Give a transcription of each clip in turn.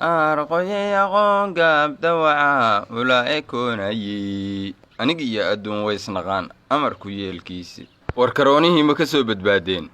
أرقي قاب دوعا ولا يكون أي أنيجي أدون ويسنغان أمر كويل كيسي warkaroonihii ma ka soo badbaadeen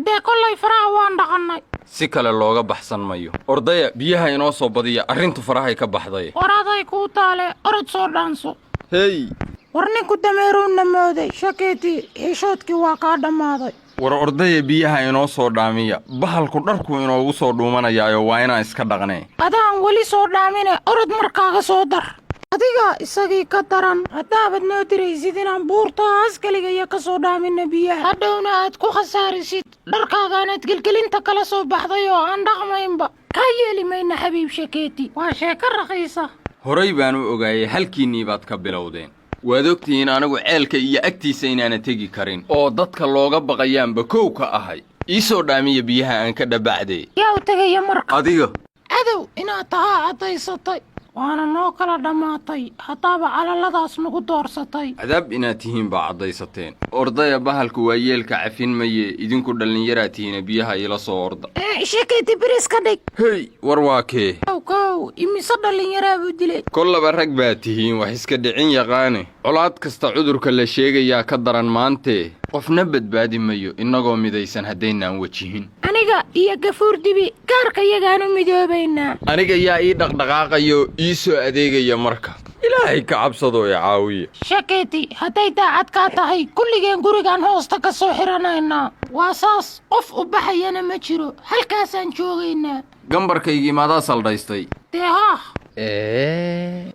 dee kollay faraha waan dhaqannay si kale looga baxsan mayo ordaya biyaha inoo soo badiya arrintu farahay ka baxday waraday kuu taale orod soo dhaanso hey war ninku dameeruunna mooday shakeetii xishoodkii waa kaa dhammaaday war ordaya biyaha inoo soo dhaamiya bahalku dharku inoogu soo dhuumanayaayo waa inaan iska dhaqnee adaan weli soo dhaamine orod markaaga soo dar adiga isagii ka daran haddaabad noo diraysid inaan buurtaas keligaya ka soo dhaamina biyaha hadhowna aad ku khasaarisid dharkaagaanaad gelgelinta kala soo baxday oo aan dhaqmaynba kaa yeeli mayna xabiib shakeeti waa sheeko raqiisa horay baan u ogaayay halkiinnii baad ka bilowdeen waad ogtihiin anigu ceelka iyo agtiisa inaana tegi karin oo dadka looga baqayaanba kow ka ahay ii soo dhaamiya biyaha aan ka dhabacdee yaa u tegaya marka adiga cadow inaad tahaa caddaysatay waana noo kala dhammaatay haddaaba calaladaas nagu doorsatay cadaab inaad tihiin baa caddaysateen ordaya bahalku waa yeelka cafin maye idinku dhallinyaraa tihiina biyaha iila soo orda shakeeti biris ka dhig hey war waa kee kow imise dhallinyaraa buu dilay kollaba rag baa tihiin wax iska dhicin yaqaane colaad kasta cudurka la sheegayaa ka daran maantee qofna badbaadi mayo innagoo midaysan haddaynaan wejihin aniga iyo gafuur dibi gaarka yagaanu midoobaynaa aniga yaa ii dhaqdhaqaaqayo ii soo adeegaya marka ilaahay ka cabsadoo i caawiya shakeeti hadday daacad kaa tahay kulligeen gurigaan hoosta ka soo xidhanaynaa waa saas qof u baxayana ma jiro halkaasaan joogaynaa gambarkaygii maadaa saldhaystay dee haah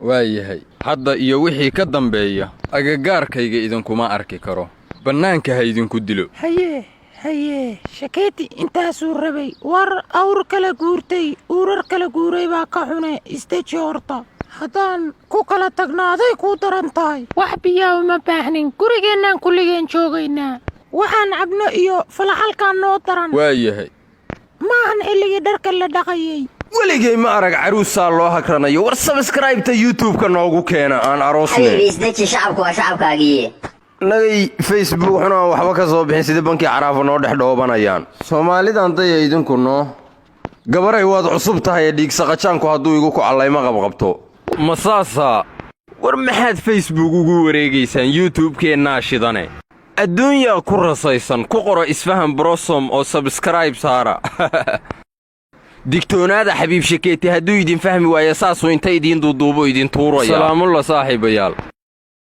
waa yahay hadda iyo wixii ka dambeeya agagaarkayga idinkuma arki karo bannaanka ha idinku dilo haye shakeeti intaasuu rabay war awr kala guurtay uurar kala guuray baa ka xune isteji horta haddaan ku kala tagnaaday kuu daran tahay wax biyaa uma baahnin gurigeennaan kulligeen joogaynaa waxaan cabno iyo falaxalkaan noo daran waa yahay maahan xilligii dharka la dhaqayay weligay ma arag caruusaa loo hagranayo war sabskraibta youtube-ka noogu keena aan aroosne isdeji shacabku waa shacabkaagii nagay facebook xuna aan waxba ka soo bixin sida bankii caraafa noo dhex dhoobanayaan soomaalidan daya idinku noo gabaray waad cusub tahay dhiigsaqajaanku hadduu igu kucallayma qabqabto ma saasaa war maxaad facebook ugu wareegaysaan youtube-keennaa shidane adduunyaa ku rasaysan ku qora isfahan brosom oo sabskraib saara digtoonaada xabiib shakeeti hadduu idin fahmi waayo saasuu inta idiin duuduubo idin tuuraya salaamulla saaxiibayaal